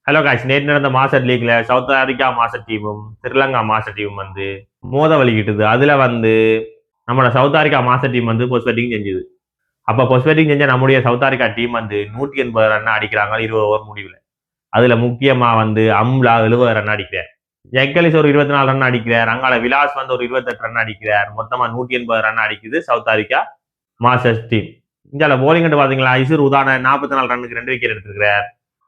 Hello guys, நேற்று நடந்த master லீக்ல south Africa master டீமும் ஸ்ரீலங்கா மாஸ்டர் டீமும் வந்து மோத வலிக்கிட்டுது. அதுல வந்து நம்மளோட சவுத் ஆப்பிரிக்கா மாஸ்டர் டீம் வந்து போஸ்ட் பேட்டிங் செஞ்சுது. அப்ப போஸ்ட் பேட்டிங் செஞ்ச நம்முடைய சவுத் ஆப்பிரிக்கா டீம் வந்து 180 ரன் அடிக்கிறாங்க 20 ஓவர் முடிவுல. அதுல முக்கியமா வந்து அம்லா 70 ரன் அடிக்கிறார், ஜெக்கலிஸ் ஒரு 24 ரன் அடிக்கிறார், அங்கால விலாஸ் வந்து ஒரு 28 ரன் அடிக்கிறார். மொத்தமா 180 ரன் அடிக்குது சவுத் ஆப்பிரிக்கா மாஸ்டர்ஸ் டீம். இந்தியால போலிங் பாத்தீங்களா, இசுர் உதான 44 ரன்னுக்கு 2 விக்கெட் எடுத்திருக்கிறார்.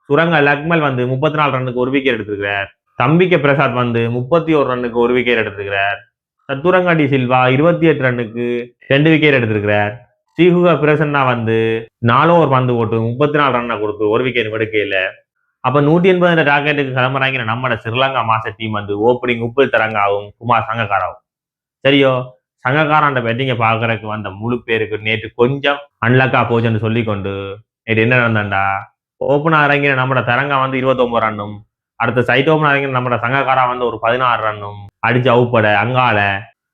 சுரங்க லக்மல் வந்து 34 ரன்னுக்கு 1 விக்கெட் எடுத்திருக்கிறார். தம்பிக்க பிரசாத் வந்து 31 ரன்னுக்கு 1 விக்கெட் எடுத்திருக்கிறார். சத்துரங்காடி சில்வா 28 ரன்னுக்கு 2 விக்கெட் எடுத்திருக்கிறார். ஸ்ரீஹுகா பிரசன்னா வந்து 4 ஓவர் பந்து போட்டு 34 ரன்னை கொடுத்து 1 விக்கெட் எடுக்கல. அப்ப 180 டார்கெட்டுக்கு கிளம்புறாங்க நம்ம ஸ்ரீலங்கா மாஸ்டர் டீம் வந்து ஓப்பனிங் உப்பில் தரங்காவும் குமார் சங்கக்காராவும். சரியோ, சங்கக்காரான் பேட்டிங்க பாக்குறதுக்கு வந்த முழு பேருக்கு நேற்று கொஞ்சம் அன்லக்கா போச்சுன்னு சொல்லி கொண்டு நேற்று என்ன நடந்தாண்டா, ஓப்பனர் இறங்கின நம்ம தரங்கா வந்து 29 ரன்னும், அடுத்த சைட் ஓப்பனர் இறங்கின நம்ம சங்கக்காரா வந்து ஒரு 16 ரன்னும் அடிச்சு அவுப்பட, அங்கால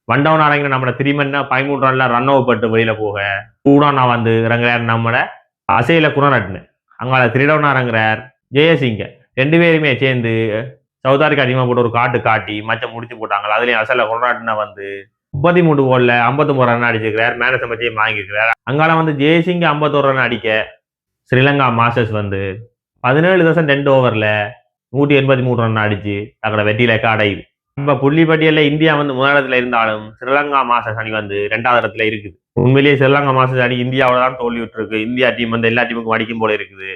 வண்டவுன் இறங்கின நம்ம திரிமன்னா 13 ரன்ல ரன் அவுட் பட்டு வெளியில போக கூடானா வந்து இறங்குறாரு நம்மட அசையில குணரட்னு, அங்கால திரிடவுனா இறங்குறார் ஜெயசிங்க. 2 பேருமே சேர்ந்து சவுத் ஆப்பிரிக்கா டீமை போட்டு ஒரு காட்டி மச்சம் முடிச்சு போட்டாங்க. அதுலயும் அசல குணரட்ன வந்து 33 ஓவர்ல 59 ரன் அடிச்சிருக்கிறார், மேன சமச்சியும் வாங்கியிருக்கிறார். அங்கால வந்து ஜெயசிங்க 51 ரன் அடிக்க ஸ்ரீலங்கா மாஸ்டர்ஸ் வந்து 17.2 ஓவர்ல 183 ரன் அடிச்சு தங்களோட வெற்றியில அடையுது. இப்ப புள்ளி பட்டியல இந்தியா வந்து முதலிடத்துல இருந்தாலும் ஸ்ரீலங்கா மாஸ்டர்ஸ் அணி வந்து 2வது இடத்துல இருக்குது. உண்மையிலேயே ஸ்ரீலங்கா மாஸ்டர்ஸ் அணி இந்தியாவோட தான் தோல்வி விட்டு இருக்கு. இந்தியா டீம் வந்து எல்லா டீமுக்கும் அடிக்கும் போல இருக்குது.